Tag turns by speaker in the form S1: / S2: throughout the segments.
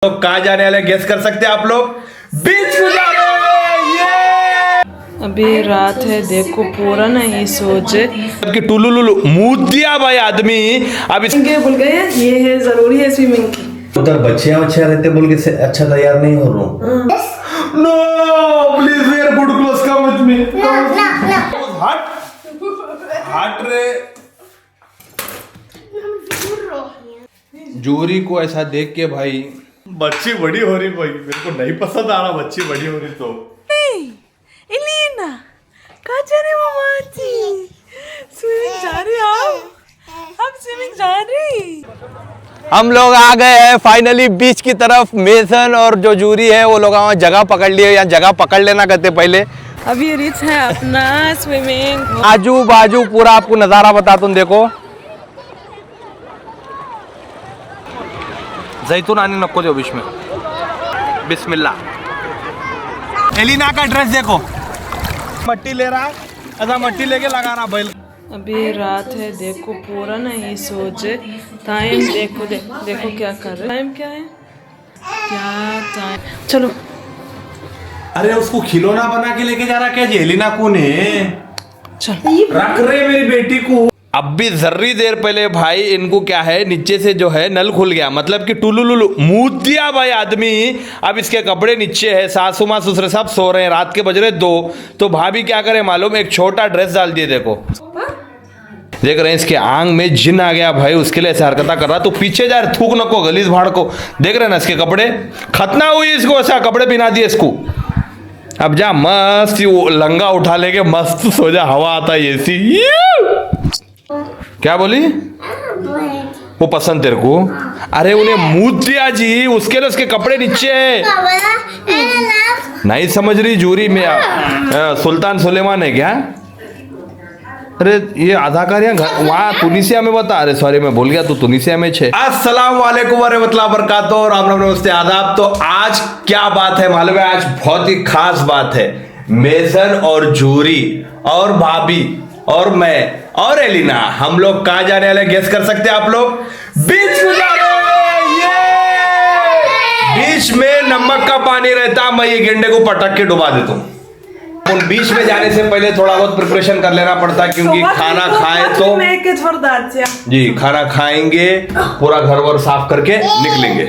S1: तो कहाँ जाने वाले गेस कर सकते हैं आप लोग? बीच में जा रहे हैं।
S2: अभी रात है, देखो पूरा नहीं सोचे
S1: कि टुलू लुलू मुँह दिया भाई आदमी। अब
S2: भूल गए, ये है जरूरी है स्विमिंग की।
S3: उधर बच्चे रहते बोल के अच्छा तैयार नहीं हो रहा हूँ।
S1: No please where good close come with me. हट हट रे। जूरी को ऐसा देख के भाई बच्ची बड़ी हो रही, भाई मेरे को नहीं पसंद आ रहा बच्ची बड़ी हो रही। तो
S2: एलिना कहाँ जा रहे मामाजी? स्विमिंग जा रही आप स्विमिंग जा रही।
S1: हम लोग आ गए हैं फाइनली बीच की तरफ। मेसन और जो जूरी है वो लोग वहाँ जगह पकड़ लिए, यहाँ जगह पकड़ लेना करते पहले।
S2: अभी रिच है अपना स्विमिंग।
S1: आजू बाजू पूरा आपको नजारा बताता हूँ, देखो। जैतून आने नको दो बीच में। बिस्मिल्लाह। एलिना का ड्रेस देखो, मट्टी ले रहा है, ऐसा मट्टी लेके लगा रहा बैल।
S2: अभी रात है, देखो पूरा नहीं सोचे। टाइम देखो देखो क्या कर रहे। टाइम क्या है? क्या टाइम? चलो।
S1: अरे उसको खिलौना बना के लेके जा रहा क्या जी? एलिना को ने
S2: चलो
S1: रख रहे मेरी बेटी को। अब भी जर्री देर पहले भाई इनको क्या है, नीचे से जो है नल खुल गया, मतलब कि टुलू लुलू मुँह दिया भाई आदमी। अब इसके कपड़े नीचे है, सासू माँ ससुरे सब सो रहे हैं, रात के बज रहे 2। तो भाभी क्या करे मालूम, एक छोटा ड्रेस डाल दिए। देखो देख रहे हैं इसके आंग में जिन आ गया भाई, उसके लिए ऐसे हरकता कर रहा। तो पीछे जा रहे, थूक नको गलीज भाड़ को। देख रहे हैं ना इसके कपड़े, खतना हुई इसको, ऐसा कपड़े पहना दिए इसको। अब जा मस्त लंगा उठा लेके मस्त सो जा, हवा आता है ऐसी। क्या बोली वो पसंद तेरे को? अरे उन्हें मुँह दिया जी, उसके लिए उसके कपड़े नीचे है। नहीं समझ रही जूरी में सुल्तान सुलेमान है क्या? अरे ये अदाकार यहाँ वहाँ तुनिसिया में बता। अरे सॉरी मैं भूल गया, तू तुनिसिया में छे। अस्सलाम वालेकुम वरहमतुल्लाहि वबरकातुहू। राम राम नमस्ते आदाब। तो आज क्या बात है मालूम है? आज बहुत ही खास बात है। मेसन और जूरी और भाभी और मैं और एलिना, हम लोग कहाँ जाने वाले गेस कर सकते हैं आप लोग? बीच में जा रहे हैं। बीच में नमक का पानी रहता, मैं ये गेंडे को पटक के डुबा देता हूँ। उन बीच में जाने से पहले थोड़ा बहुत प्रिपरेशन कर लेना पड़ता है, क्योंकि खाना खाए तो जी खाना खाएंगे, पूरा घर वर साफ करके निकलेंगे।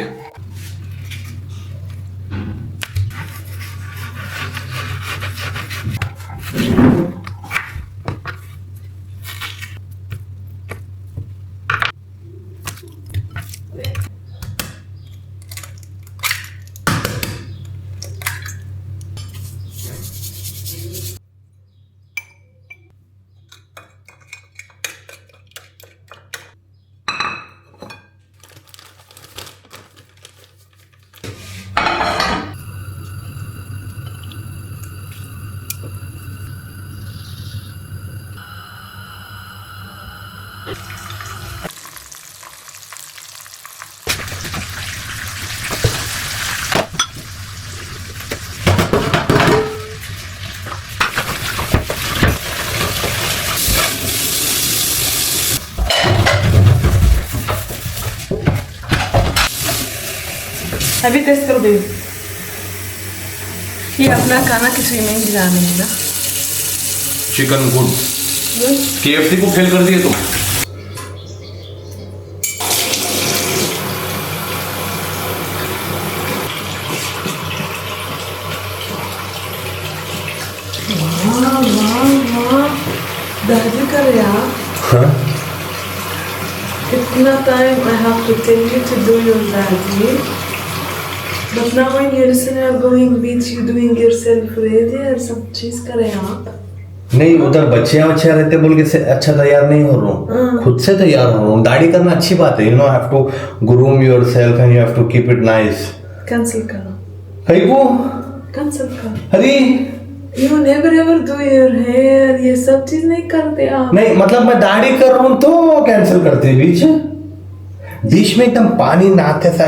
S2: अभी टेस्ट करो बेबी, ये अपना खाना किसी में भी जाने ना।
S1: Chicken good. KFC को फेल कर दिए तुम।
S2: दादी कर यार। इतना time I have to tell you to do your daddy. But now when you're listening or going beach, you doing yourself ready और सब चीज करें आप।
S3: नहीं उधर बच्चे रहते बोल के अच्छा तैयार नहीं हो रहा हूँ, खुद से तैयार हो रहा हूँ। दाढ़ी करना अच्छी बात है, you know have to groom yourself and you have to keep it nice.
S2: Cancel करो।
S3: हरी को
S2: कैंसिल करो।
S3: हरी
S2: You never ever do your hair, ये सब चीज नहीं करते आप।
S3: नहीं मतलब मैं दाढ़ी कर रहा हूँ तो कैंसिल करते बीच में एकदम पानी नहाते सा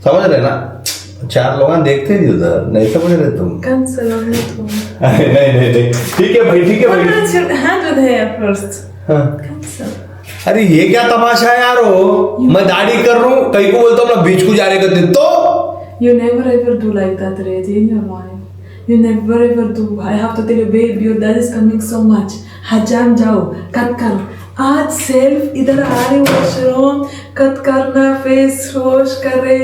S3: समझ रहे ना? 4 लोग देखते नहीं उधर, नहीं समझ रहे तुम?
S2: कैंसिल होने तुम।
S3: नहीं ठीक है भाई, ठीक है भाई।
S2: Hand with hair first.
S3: हाँ
S2: Cancel.
S3: अरे ये क्या तमाशा है यार, हो मैं दाढ़ी कर रहा हूँ, कहीं को बोलता हूँ ना बीच को जा रहे करते तो
S2: You never ever do like that, Reddy, in your life. You never ever do. I have to tell you, babe, your dad is coming so much. हजाम जाओ, कट करो. आज सेल्फ इधर आ रहे वॉशरूम, कट करना, फेस वॉश करे,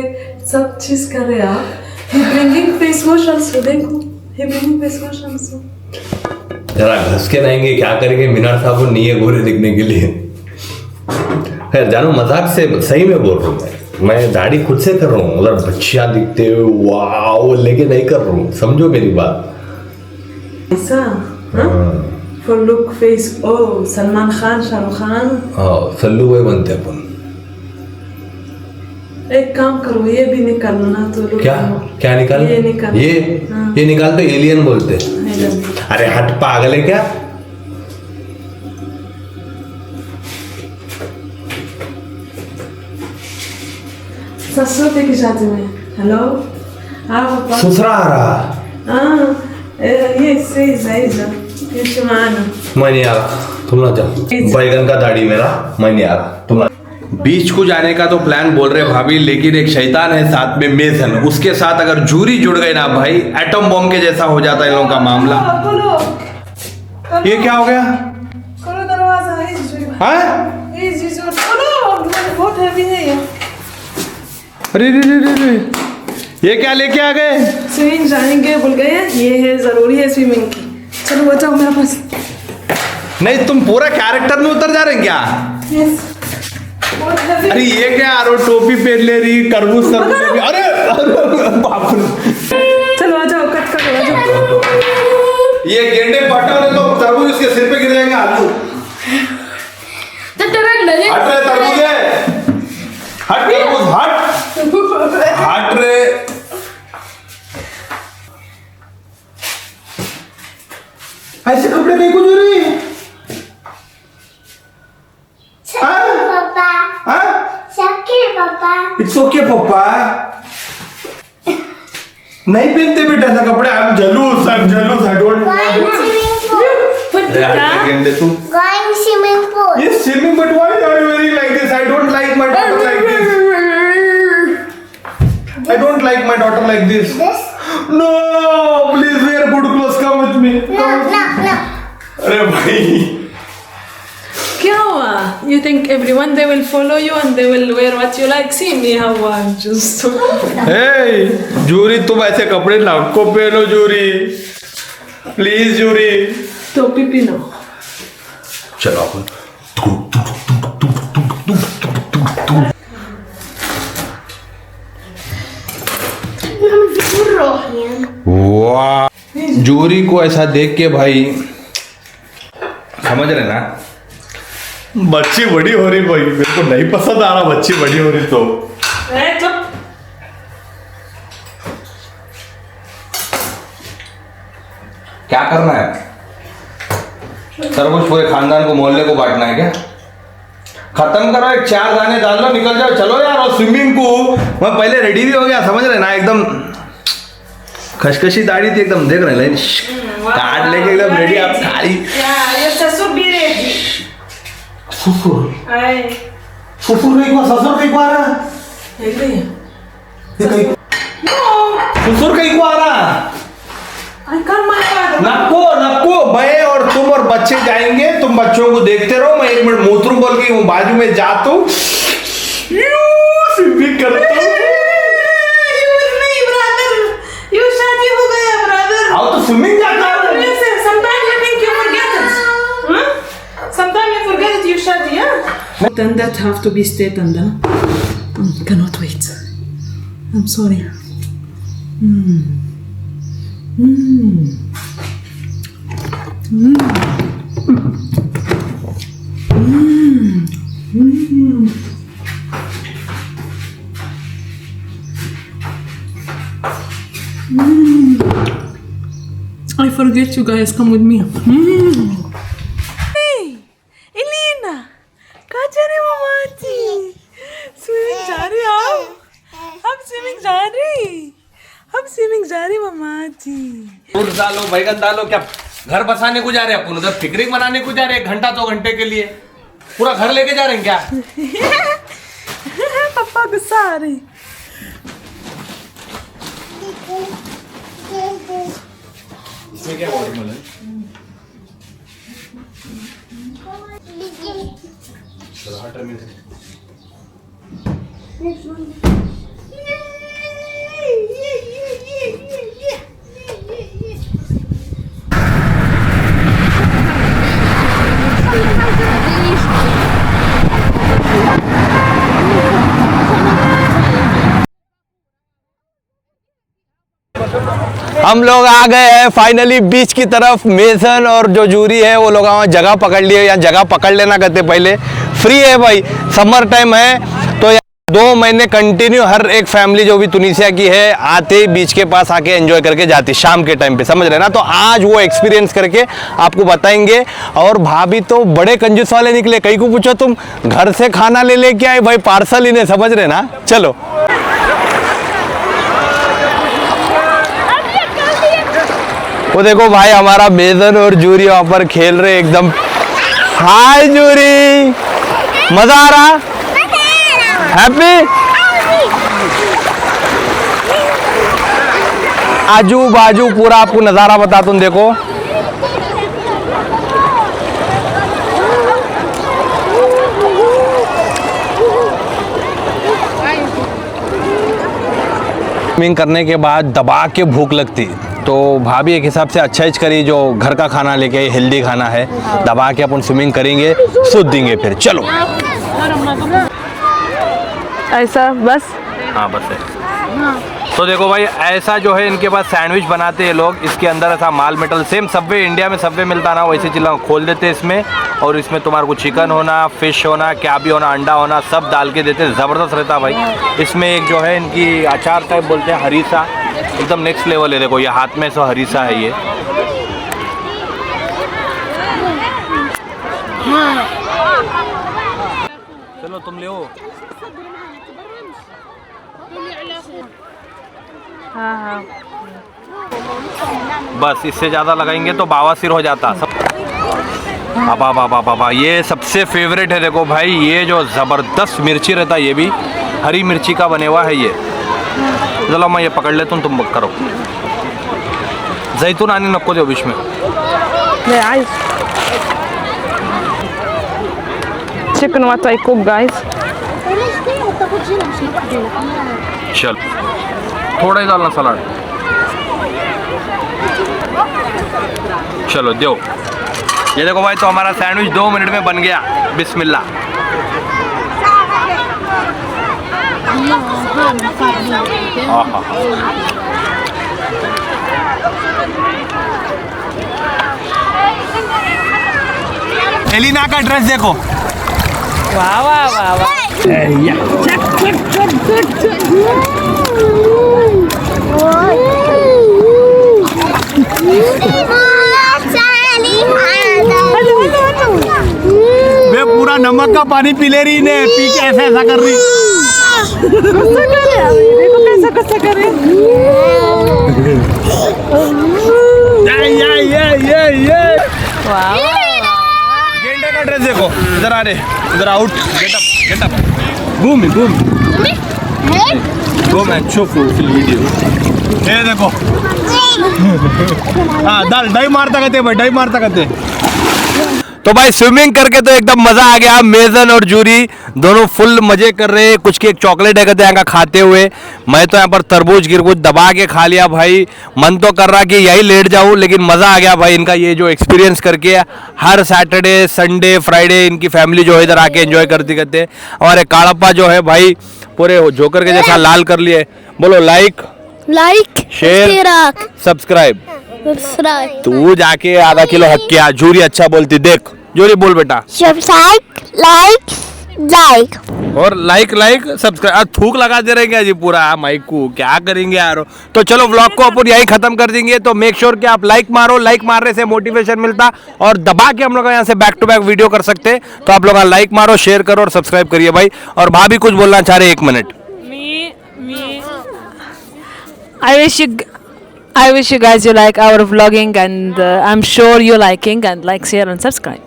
S2: सब चीज करे आप. He bringing face wash also, देखो. He bringing face wash also.
S3: जरा घस के रहेंगे, क्या करेंगे, मीनार साहब नहीं है गोरे दिखने के लिए. खैर जानो, मजाक से सही में बोल रहा हूँ मैं दाढ़ी खुद से कर रहा हूँ, उधर बच्चियां दिखते हुए वाह लेके नहीं कर रहा हूँ, समझो मेरी बात.
S2: ऐसा for look face, oh Salman Khan, Shahrukh Khan.
S3: हाँ सल्लू भाई बनते अपन.
S2: एक काम करो, ये भी निकालो ना तो look.
S3: क्या क्या निकाल,
S2: ये निकाल,
S3: ये निकाल तो एलियन बोलते. अरे हट, पागल है क्या.
S2: ससुर की शादी में. हेलो आप
S3: ससुरा आ रहा.
S2: ये सही सही ये शुमाना.
S3: मैं नहीं आ रहा, तुम ना जाओ. बैगन का दाढ़ी मेरा, मैं नहीं आ रहा, तुम ना.
S1: बीच को जाने का तो प्लान बोल रहे भाभी, लेकिन एक शैतान है साथ में मेसन, उसके साथ अगर जूरी जुड़ गई ना भाई, एटम बॉम्ब के जैसा हो जाता है इन लोगों का मामला. ये क्या हो गया.
S2: खोलो दरवाजा. ये जीजू,
S1: हाँ
S2: ये जीजू खोलो, बहुत हैवी है ये.
S1: अरे रे रे रे रे, ये क्या लेके आ गए.
S2: स्विमिंग जाएंगे बोल गए, ये है जरूरी है स्विमिंग की. चलो बचाओ मेरे पास.
S1: नहीं तुम पूरा कैरेक्टर में उतर जा रहे हैं क्या.
S2: यस, बहुत हैवी.
S1: अरे ये क्या यार, वो टोपी पहन ले रही, तरबूज सर पे ले रही. अरे बाप रे.
S2: चलो आ जाओ, कट करो, आ जाओ.
S1: ये गेंडे पटा ले तो तरबूज उसके सिर पे गिर जाएगा. आलू हट रे तरबूज है, हट तरबूज हट, हट रे. ऐसे कपड़े कहीं को जो रही.
S4: पापा, पापा.
S1: इट्स ओके पापा. नहीं पहनते बेटा ऐसा कपड़े. I am jealous, I don't गेंडे तुम.
S4: Going swimming pool.
S1: Yes, swimming, but why are you wearing like this? I don't like my daughter like this. I don't like my daughter like this.
S4: This?
S1: No, please wear good clothes. Come with me.
S4: No.
S1: अरे भाई.
S2: क्या हुआ? You think everyone they will follow you and they will wear what you like? See me how I'm just.
S1: Hey, जूरी तुम ऐसे कपड़े नाको पहनो jury. Please jury.
S2: टोपी पहनो.
S3: चलो अपन. वाह, जूरी को ऐसा देख के भाई समझ रहे ना, बच्ची बड़ी हो रही भाई. मेरे को नहीं पसंद आ रहा बच्ची बड़ी हो रही तो.
S2: चुप.
S1: क्या करना है. तरबूज पूरे खानदान को, मोहल्ले को बांटना है क्या. खत्म करो, एक 4 दाने डाल लो, निकल जाओ. चलो यार, और स्विमिंग को मैं पहले रेडी भी हो गया, समझ रहे ना, एकदम खशखशी दाढ़ी थी एकदम, देख रहे हैं काट लेके एकदम रेडी. आप खाली
S2: ये ससुर भी रेडी.
S3: ससुर
S2: आए
S3: ससुर कहीं को, ससुर कहीं को आ रहा.
S2: देख रही है.
S1: ससुर कहीं को आ रहा.
S2: I can't my father.
S1: नक्को नक्को, मैं और तुम और बच्चे जाएंगे, तुम बच्चों को देखते रहो, मैं 1 मिनट मूत्रम बोल के हूँ बाजू में जाता हूँ, स्विमिंग करता हूँ.
S2: You with me, brother. You शादी हो गया, brother.
S1: आओ तो स्विमिंग जाता हूँ.
S2: Listen, sometimes you think you forget it. Huh? Sometimes you forget it, you शादी, yeah? Then that have to be stayed under. Cannot wait. I'm sorry. I forget you guys. Come with me. Hey, Elena, कहाँ जा रहे हो मामाजी? Swimming जा रही आप? हम स्विमिंग जा रही मामाजी.
S1: फ्रूट डालो, बैगन डालो, क्या घर बसाने को जा रहे हैं अपन, उधर पिकनिक मनाने को जा रहे हैं 1 घंटा 2 घंटे के लिए. पूरा घर लेके जा रहे हैं क्या?
S2: पापा गुस्सा आ रही।
S1: इसमें क्या फॉर्मल है?
S3: हम लोग आ गए हैं फाइनली बीच की तरफ। मेसन और जो जूरी है वो लोग वहाँ जगह पकड़ लिए, या जगह पकड़ लेना कहते पहले। फ्री है भाई, समर टाइम है तो 2 महीने कंटिन्यू हर एक फैमिली जो भी तुनिसिया की है आते ही बीच के पास आके एंजॉय करके जाती शाम के टाइम पे, समझ रहे ना। तो आज वो एक्सपीरियंस करके आपको बताएंगे। और भाभी तो बड़े कंजूस वाले निकले, कहीं को पूछो तुम घर से खाना ले लेके आए भाई, पार्सल ही नहीं, समझ रहे ना। चलो वो देखो भाई हमारा मेसन और जूरी वहां पर खेल रहे एकदम। हाय जूरी, मजा आ रहा? हैप्पी? आजू बाजू पूरा आपको नजारा बता तुम देखो। स्विमिंग करने के बाद दबा के भूख लगती, तो भाभी एक हिसाब से अच्छा ही करी जो घर का खाना लेके आई, हेल्दी खाना है। दबा के अपन स्विमिंग करेंगे, सूद देंगे फिर। चलो
S2: ऐसा बस।
S1: हाँ बस है। तो देखो भाई ऐसा जो है इनके पास सैंडविच बनाते हैं लोग, इसके अंदर ऐसा माल मेटल सेम सबवे इंडिया में सबवे मिलता ना वैसे चिल्ला खोल देते हैं इसमें, और इसमें तुम्हारे को चिकन होना, फिश होना, क्या भी होना, अंडा होना, सब डाल के देते हैं। ज़बरदस्त रहता है भाई। इसमें एक जो है इनकी अचार टाइप बोलते हैं हरीसा, एकदम नेक्स्ट लेवल है। देखो ये हाथ में सो हरीसा है ये। चलो तुम ले हो।
S2: हाँ।
S1: बस इससे ज़्यादा लगाएंगे तो बावासीर हो जाता सब। बाबा बाबा बाबा ये सबसे फेवरेट है। देखो भाई ये जो ज़बरदस्त मिर्ची रहता है, ये भी हरी मिर्ची का बने हुआ है ये। चलो मैं ये पकड़ लेता हूँ, तुम करो। जैतून आने नको दो बीच में।
S2: Chicken what I cook, guys.
S1: चल थोड़ा ही डालना सलाद। चलो दो। ये देखो भाई तो हमारा सैंडविच 2 मिनट में बन गया। बिस्मिल्लाह। एलिना का ड्रेस देखो।
S2: वाह वाह वाह वाह।
S1: वे पूरा नमक का पानी पी ले रही ने, पी के ऐसा ऐसा कर रही।
S2: देखो कैसा कैसा कर रही।
S1: ये
S2: वाह।
S1: गेंडे का ड्रेस देखो। इधर आ रहे, इधर आउट। गेट अप घूम घूम शो फुल वीडियो। ये देखो। हाँ डाई मारता कहते भाई, डाई मारता कहते। तो भाई स्विमिंग करके तो एकदम मजा आ गया। मेजन और जूरी दोनों फुल मजे कर रहे हैं। कुछ की एक चॉकलेट है कहते हैं खाते हुए। मैं तो यहाँ पर तरबूज गिरबूज दबा के खा लिया भाई। मन तो कर रहा कि यही लेट जाऊँ, लेकिन मजा आ गया भाई इनका ये जो एक्सपीरियंस करके। हर सैटरडे संडे फ्राइडे इनकी फैमिली जो है इधर आके एंजॉय करती कहते हैं। और एक काड़प्पा जो है भाई पूरे जोकर के जैसा लाल कर लिए। बोलो लाइक शेयर सब्सक्राइब। तू जाके आधा किलो हक किया। जूरी अच्छा बोलती, देख जूरी बोल बेटा।
S4: लाइक
S1: और लाइक सब्सक्राइब। थूक लगा दे रहे हैं जी पूरा माइक को, क्या करेंगे यार। तो चलो व्लॉग को अपन यही खत्म कर देंगे। तो मेक श्योर कि आप लाइक मारो, लाइक मारने से मोटिवेशन मिलता और दबा के हम लोग यहाँ से बैक टू बैक वीडियो कर सकते। तो आप लोग लाइक मारो, शेयर करो और सब्सक्राइब करिए भाई। और भाभी कुछ बोलना चाह रहे, 1 minute.
S2: I wish you guys you like our vlogging, and I'm sure you're liking, and like, share and subscribe.